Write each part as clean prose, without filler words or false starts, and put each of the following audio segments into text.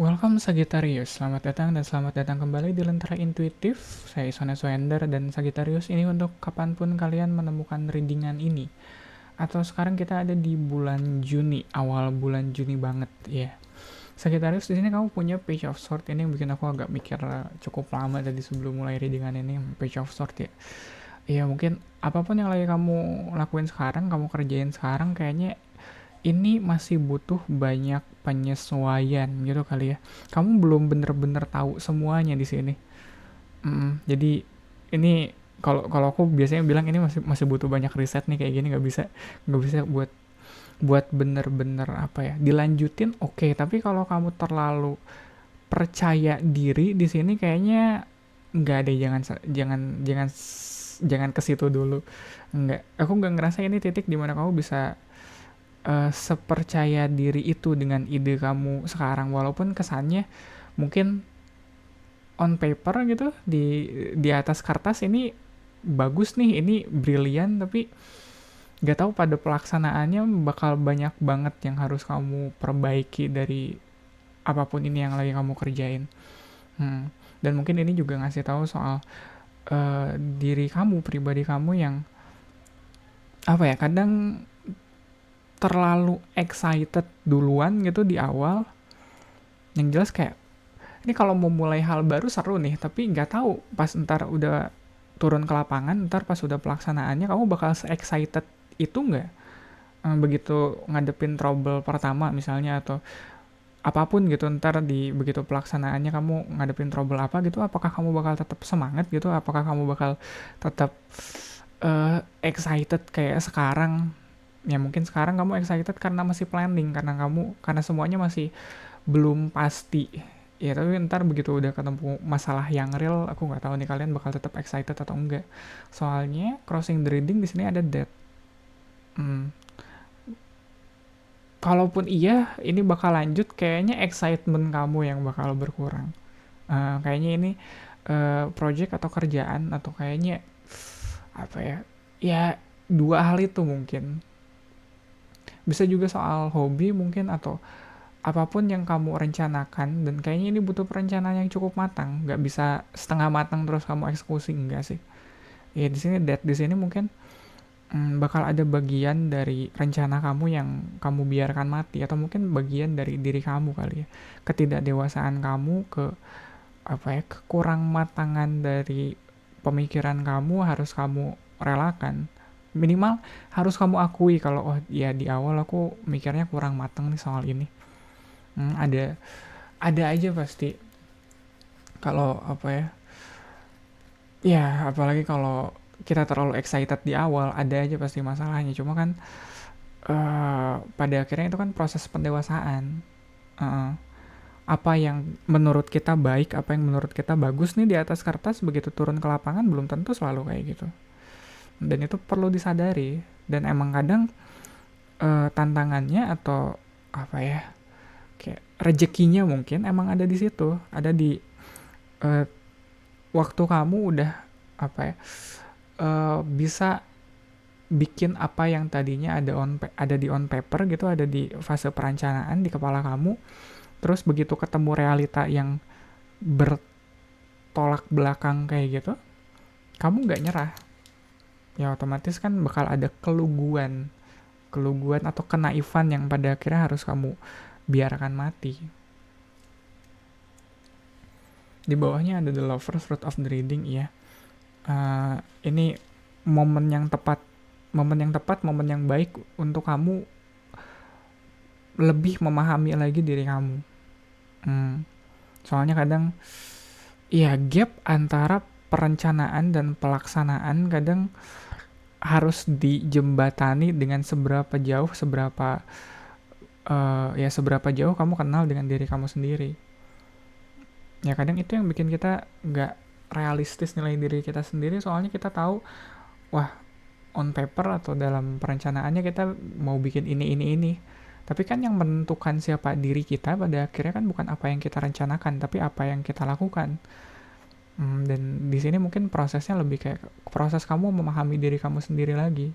Welcome Sagittarius, selamat datang dan selamat datang kembali di Lentera Intuitif. Saya Iswana Swender dan Sagittarius ini untuk kapanpun kalian menemukan readingan ini. Atau sekarang kita ada di bulan Juni, awal bulan Juni banget ya. Sagittarius, di sini kamu punya Page of Swords ini yang bikin aku agak mikir cukup lama tadi sebelum mulai readingan ini. Page of Swords ya. Iya, mungkin apapun yang lagi kamu lakuin sekarang, kamu kerjain sekarang, kayaknya ini masih butuh banyak penyesuaian gitu kali ya. Kamu belum bener-bener tahu semuanya di sini. Jadi ini kalau kalau aku biasanya bilang ini masih masih butuh banyak riset nih, kayak gini nggak bisa buat buat bener-bener apa ya dilanjutin. Oke, tapi kalau kamu terlalu percaya diri di sini kayaknya nggak ada, jangan jangan jangan ke situ dulu. Nggak, aku nggak ngerasa ini titik dimana kamu bisa sepercaya diri itu dengan ide kamu sekarang, walaupun kesannya mungkin on paper gitu, di atas kertas ini bagus nih, ini brilian, tapi gak tahu pada pelaksanaannya bakal banyak banget yang harus kamu perbaiki dari apapun ini yang lagi kamu kerjain. Dan mungkin ini juga ngasih tahu soal diri kamu, pribadi kamu yang apa ya, kadang terlalu excited duluan gitu di awal. Yang jelas kayak ini kalau mau mulai hal baru seru nih, tapi nggak tahu pas ntar udah turun ke lapangan, ntar pas udah pelaksanaannya kamu bakal se-excited itu nggak? Begitu ngadepin trouble pertama misalnya, atau apapun gitu, ntar di begitu pelaksanaannya kamu ngadepin trouble apa gitu, apakah kamu bakal tetap semangat gitu? Apakah kamu bakal tetap excited kayak sekarang? Ya mungkin sekarang kamu excited karena masih planning, karena semuanya masih belum pasti ya, tapi ntar begitu udah ketemu masalah yang real, aku nggak tahu nih kalian bakal tetap excited atau enggak. Soalnya crossing the reading di sini ada death. Kalaupun iya ini bakal lanjut, kayaknya excitement kamu yang bakal berkurang. Kayaknya ini project atau kerjaan, atau kayaknya apa ya, ya dua hal itu mungkin. Bisa juga soal hobi mungkin, atau apapun yang kamu rencanakan, dan kayaknya ini butuh perencanaan yang cukup matang, nggak bisa setengah matang terus kamu eksekusi, enggak sih. Ya di sini dead, di sini mungkin bakal ada bagian dari rencana kamu yang kamu biarkan mati, atau mungkin bagian dari diri kamu kali ya, ketidakdewasaan kamu, ke apa ya, kekurang matangan dari pemikiran kamu harus kamu relakan. Minimal harus kamu akui kalau oh ya di awal aku mikirnya kurang matang nih soal ini. Ada aja pasti, kalau apa ya, ya apalagi kalau kita terlalu excited di awal, ada aja pasti masalahnya. Cuma kan pada akhirnya itu kan proses pendewasaan. uh, apa yang menurut kita baik, apa yang menurut kita bagus nih di atas kertas, begitu turun ke lapangan belum tentu selalu kayak gitu, dan itu perlu disadari. Dan emang kadang tantangannya atau apa ya, kayak rezekinya mungkin emang ada di situ, ada di uh, waktu kamu udah apa ya, bisa bikin apa yang tadinya ada di on paper gitu, ada di fase perencanaan di kepala kamu, terus begitu ketemu realita yang bertolak belakang kayak gitu, kamu nggak nyerah, ya otomatis kan bakal ada keluguan atau kenaifan yang pada akhirnya harus kamu biarkan mati. Di bawahnya ada the lovers fruit of the reading ya. Ini momen yang tepat, momen yang baik untuk kamu lebih memahami lagi diri kamu. Soalnya kadang ya gap antara perencanaan dan pelaksanaan kadang harus dijembatani dengan seberapa jauh kamu kenal dengan diri kamu sendiri. Ya kadang itu yang bikin kita nggak realistis nilai diri kita sendiri, soalnya kita tahu wah on paper atau dalam perencanaannya kita mau bikin ini, tapi kan yang menentukan siapa diri kita pada akhirnya kan bukan apa yang kita rencanakan, tapi apa yang kita lakukan. Dan di sini mungkin prosesnya lebih kayak proses kamu memahami diri kamu sendiri lagi,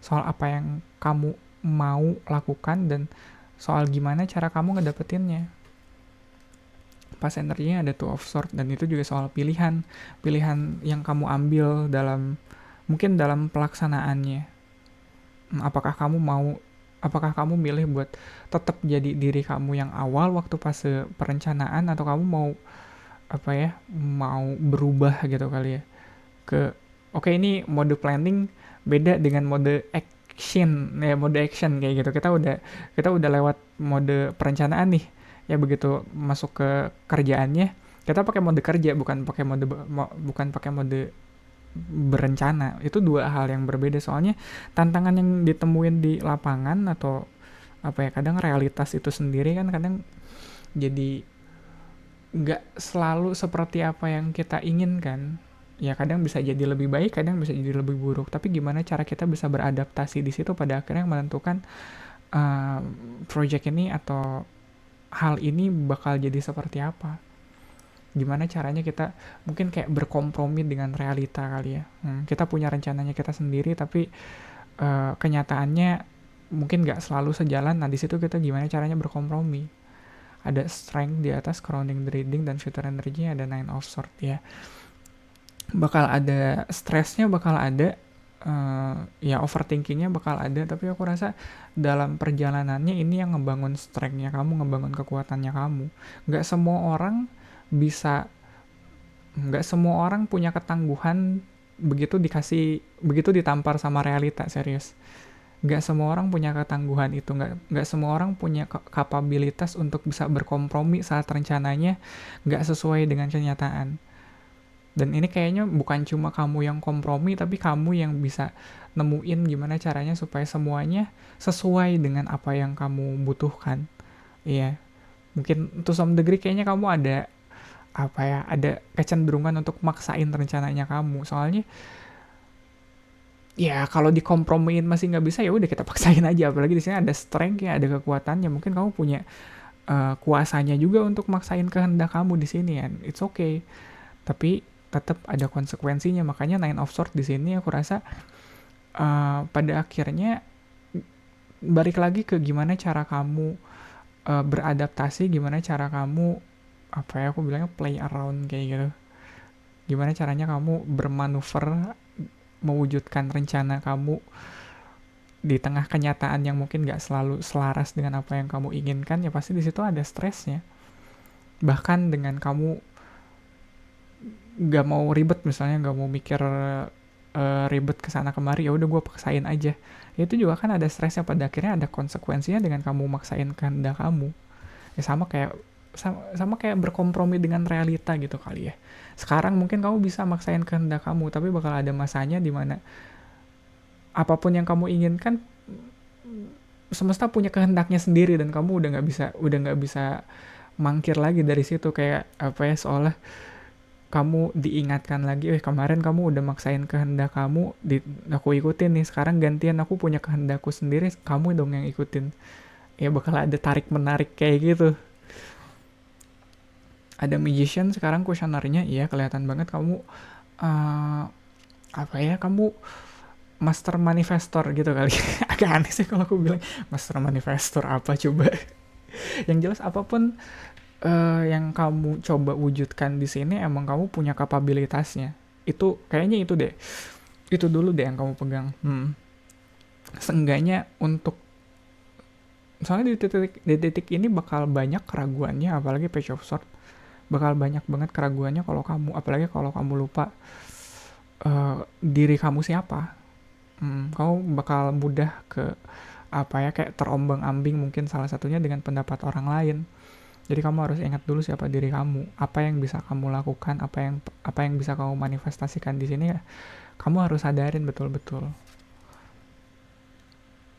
soal apa yang kamu mau lakukan dan soal gimana cara kamu ngedapetinnya. Pas energinya ada two of sword, dan itu juga soal pilihan yang kamu ambil mungkin dalam pelaksanaannya. Apakah kamu milih buat tetap jadi diri kamu yang awal waktu fase perencanaan, atau kamu mau berubah gitu kali ya ke oke, ini mode planning beda dengan mode action kayak gitu. Kita udah lewat mode perencanaan nih ya, begitu masuk ke kerjaannya kita pakai mode kerja, bukan pakai mode berencana. Itu dua hal yang berbeda, soalnya tantangan yang ditemuin di lapangan atau kadang realitas itu sendiri kan kadang jadi nggak selalu seperti apa yang kita inginkan. Ya kadang bisa jadi lebih baik, kadang bisa jadi lebih buruk, tapi gimana cara kita bisa beradaptasi di situ pada akhirnya menentukan project ini atau hal ini bakal jadi seperti apa. Gimana caranya kita mungkin kayak berkompromi dengan realita kali ya. Kita punya rencananya kita sendiri, tapi kenyataannya mungkin nggak selalu sejalan. Nah di situ kita gimana caranya berkompromi. Ada strength di atas, grounding, reading, dan future energy, ada nine of sword ya. Bakal ada stresnya, bakal ada ya overthinkingnya bakal ada, tapi aku rasa dalam perjalanannya ini yang ngebangun strength-nya kamu, ngebangun kekuatannya kamu. Nggak semua orang punya ketangguhan begitu ditampar sama realita, serius. Nggak semua orang punya ketangguhan itu, nggak semua orang punya kapabilitas untuk bisa berkompromi saat rencananya nggak sesuai dengan kenyataan. Dan ini kayaknya bukan cuma kamu yang kompromi, tapi kamu yang bisa nemuin gimana caranya supaya semuanya sesuai dengan apa yang kamu butuhkan. Iya, mungkin to some degree kayaknya kamu ada kecenderungan untuk maksain rencananya kamu. Soalnya ya kalau dikompromiin masih nggak bisa, ya udah kita paksain aja. Apalagi di sini ada strength ya, ada kekuatannya. Mungkin kamu punya kuasanya juga untuk maksain kehendak kamu di sini ya. It's okay. Tapi tetap ada konsekuensinya. Makanya nine of sword di sini aku rasa pada akhirnya balik lagi ke gimana cara kamu beradaptasi, gimana cara kamu aku bilangnya play around kayak gitu. Gimana caranya kamu bermanuver mewujudkan rencana kamu di tengah kenyataan yang mungkin gak selalu selaras dengan apa yang kamu inginkan. Ya pasti di situ ada stresnya. Bahkan dengan kamu gak mau ribet, misalnya gak mau mikir ribet kesana kemari, ya udah gue paksain aja. Ya itu juga kan ada stresnya, pada akhirnya ada konsekuensinya dengan kamu maksain kehendak kamu. Ya sama kayak berkompromi dengan realita gitu kali ya. Sekarang mungkin kamu bisa maksain kehendak kamu, tapi bakal ada masanya dimana apapun yang kamu inginkan semesta punya kehendaknya sendiri, dan kamu udah nggak bisa mangkir lagi dari situ. Kayak seolah kamu diingatkan lagi, kemarin kamu udah maksain kehendak kamu, aku ikutin nih, sekarang gantian aku punya kehendakku sendiri, kamu dong yang ikutin. Ya bakal ada tarik menarik kayak gitu. Ada magician sekarang kuesionernya, iya kelihatan banget kamu kamu master manifestor gitu kali. Agak aneh sih kalau aku bilang master manifestor apa coba. Yang jelas apapun yang kamu coba wujudkan di sini emang kamu punya kapabilitasnya. Itu kayaknya itu dulu deh yang kamu pegang. Seenggaknya untuk, soalnya di titik ini bakal banyak keraguannya, apalagi Page of Swords bakal banyak banget keraguannya apalagi kalau kamu lupa diri kamu siapa. Kamu bakal mudah ke kayak terombang-ambing, mungkin salah satunya dengan pendapat orang lain. Jadi kamu harus ingat dulu siapa diri kamu, apa yang bisa kamu lakukan, apa yang bisa kamu manifestasikan di sini. Kamu harus sadarin betul-betul.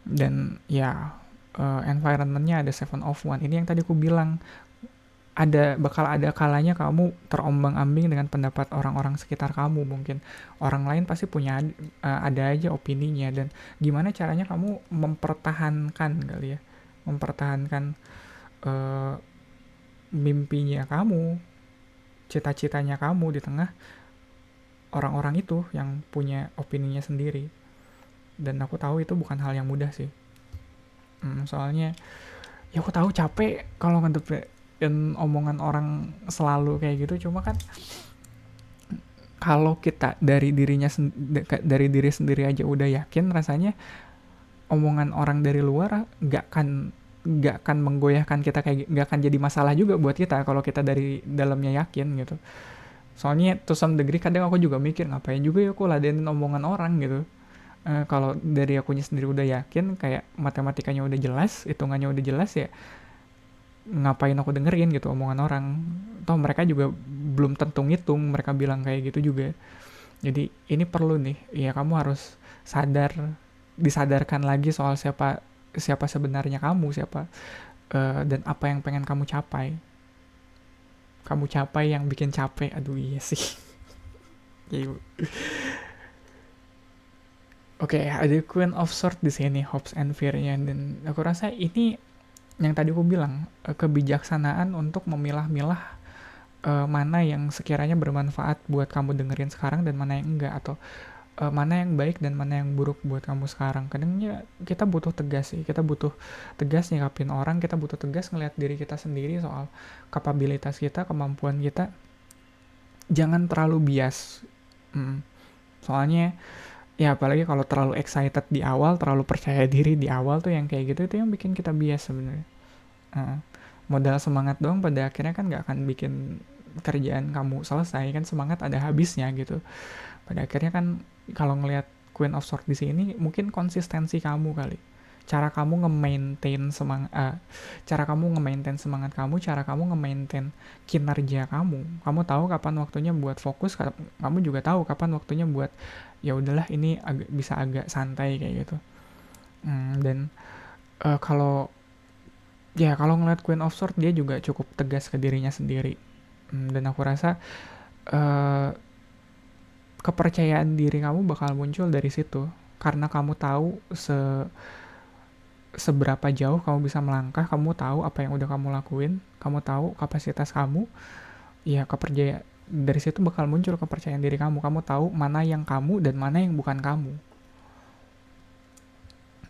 Dan ya environment-nya ada 7 of Wands. Ini yang tadi aku bilang, bakal ada kalanya kamu terombang-ambing dengan pendapat orang-orang sekitar kamu. Mungkin orang lain pasti punya ada aja opininya, dan gimana caranya kamu mempertahankan mimpinya kamu, cita-citanya kamu di tengah orang-orang itu yang punya opininya sendiri. Dan aku tahu itu bukan hal yang mudah sih. Soalnya ya aku tahu capek kalau omongan orang selalu kayak gitu. Cuma kan kalau kita dari diri sendiri aja udah yakin, rasanya omongan orang dari luar nggak akan menggoyahkan kita, kayak nggak akan jadi masalah juga buat kita kalau kita dari dalamnya yakin gitu. Soalnya to some degree kadang aku juga mikir, ngapain juga ya aku ladenin omongan orang gitu. Kalau dari akunya sendiri udah yakin, kayak matematikanya udah jelas, hitungannya udah jelas, ya ngapain aku dengerin gitu omongan orang. Toh mereka juga belum tentu ngitung, mereka bilang kayak gitu juga. Jadi ini perlu nih, ya kamu harus disadarkan lagi soal siapa siapa sebenarnya kamu, dan apa yang pengen kamu capai yang bikin capek. Aduh iya sih. Oke, ada Queen of Swords di sini, hopes and fear-nya, dan aku rasa ini yang tadi aku bilang, kebijaksanaan untuk memilah-milah mana yang sekiranya bermanfaat buat kamu dengerin sekarang dan mana yang enggak, atau mana yang baik dan mana yang buruk buat kamu sekarang. Kadangnya kita butuh tegas sih, kita butuh tegas nyikapin orang, kita butuh tegas ngelihat diri kita sendiri soal kapabilitas kita, kemampuan kita. Jangan terlalu bias. Soalnya ya apalagi kalau terlalu excited di awal, terlalu percaya diri di awal tuh, yang kayak gitu itu yang bikin kita bias sebenarnya. Modal semangat doang pada akhirnya kan nggak akan bikin kerjaan kamu selesai, kan semangat ada habisnya gitu. Pada akhirnya kan kalau ngelihat Queen of Swords di sini, mungkin konsistensi kamu kali, cara kamu nge-maintain semangat kamu, cara kamu nge-maintain kinerja kamu tahu kapan waktunya buat fokus, kamu juga tahu kapan waktunya buat ya udahlah ini bisa agak santai kayak gitu. Dan kalau ngeliat Queen of Swords, dia juga cukup tegas ke dirinya sendiri. Dan aku rasa kepercayaan diri kamu bakal muncul dari situ, karena kamu tahu seberapa jauh kamu bisa melangkah, kamu tahu apa yang udah kamu lakuin, kamu tahu kapasitas kamu. Ya dari situ bakal muncul kepercayaan diri kamu tahu mana yang kamu dan mana yang bukan kamu.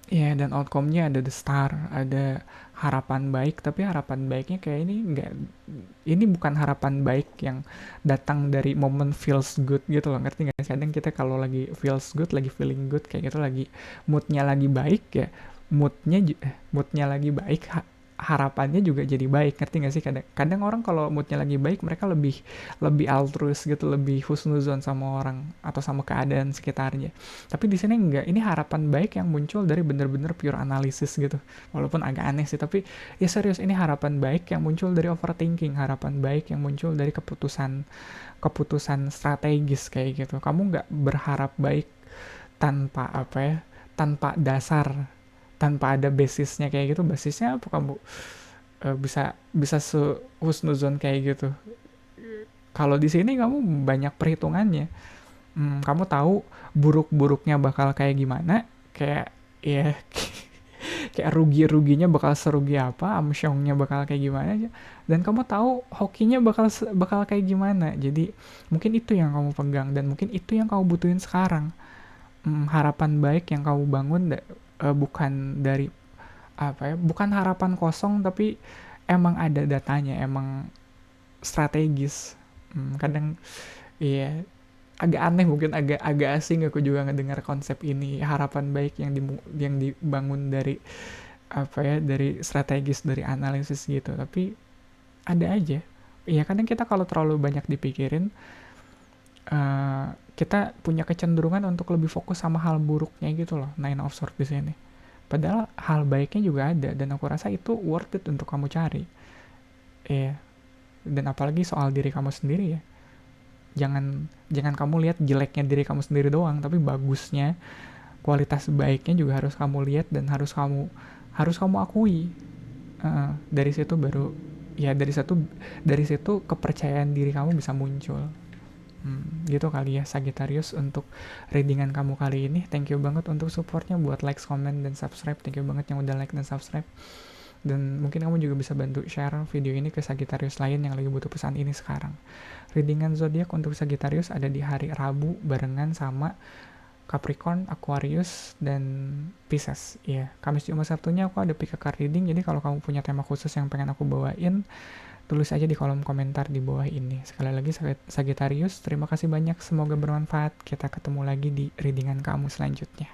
Ya, dan outcome-nya ada the star, ada harapan baik, tapi harapan baiknya kayak ini bukan harapan baik yang datang dari momen feels good gitu loh, ngerti nggak? Kadang kita kalau lagi feels good, lagi feeling good kayak gitu, lagi moodnya lagi baik ya, moodnya lagi baik, harapannya juga jadi baik, ngerti nggak sih? Kadang orang kalau moodnya lagi baik, mereka lebih altruis gitu, lebih husnuzon sama orang atau sama keadaan sekitarnya. Tapi di sini enggak, ini harapan baik yang muncul dari bener-bener pure analisis gitu. Walaupun agak aneh sih, tapi ya serius, ini harapan baik yang muncul dari overthinking, harapan baik yang muncul dari keputusan strategis kayak gitu. Kamu nggak berharap baik tanpa dasar, tanpa ada basisnya kayak gitu. Basisnya apa kamu bisa husnuzon kayak gitu? Kalau di sini kamu banyak perhitungannya. Kamu tahu buruk-buruknya bakal kayak gimana, kayak ya kayak ruginya bakal serugi apa, amsyongnya bakal kayak gimana aja, dan kamu tahu hokinya bakal kayak gimana. Jadi mungkin itu yang kamu pegang dan mungkin itu yang kamu butuhin sekarang. Harapan baik yang kamu bangun bukan dari bukan harapan kosong, tapi emang ada datanya, emang strategis. Kadang iya, agak aneh, mungkin agak asing aku juga ngedengar konsep ini, harapan baik yang dibangun dari dari strategis, dari analisis gitu. Tapi ada aja ya, kadang kita kalau terlalu banyak dipikirin, kita punya kecenderungan untuk lebih fokus sama hal buruknya gitu loh, Nine of Swords di sini. Padahal hal baiknya juga ada, dan aku rasa itu worth it untuk kamu cari. Dan apalagi soal diri kamu sendiri ya. Jangan kamu lihat jeleknya diri kamu sendiri doang, tapi bagusnya, kualitas baiknya juga harus kamu lihat dan harus kamu akui. Dari situ baru dari situ kepercayaan diri kamu bisa muncul. Gitu kali ya Sagittarius untuk readingan kamu kali ini. Thank you banget untuk supportnya, buat like, comment, dan subscribe. Thank you banget yang udah like dan subscribe. Dan mungkin kamu juga bisa bantu share video ini ke Sagittarius lain yang lagi butuh pesan ini sekarang. Readingan zodiak untuk Sagittarius ada di hari Rabu barengan sama Capricorn, Aquarius, dan Pisces. Kamis, Jumat, Sabtunya aku ada pick a card reading. Jadi kalau kamu punya tema khusus yang pengen aku bawain, tulis aja di kolom komentar di bawah ini. Sekali lagi Sagittarius, terima kasih banyak, semoga bermanfaat. Kita ketemu lagi di readingan kamu selanjutnya.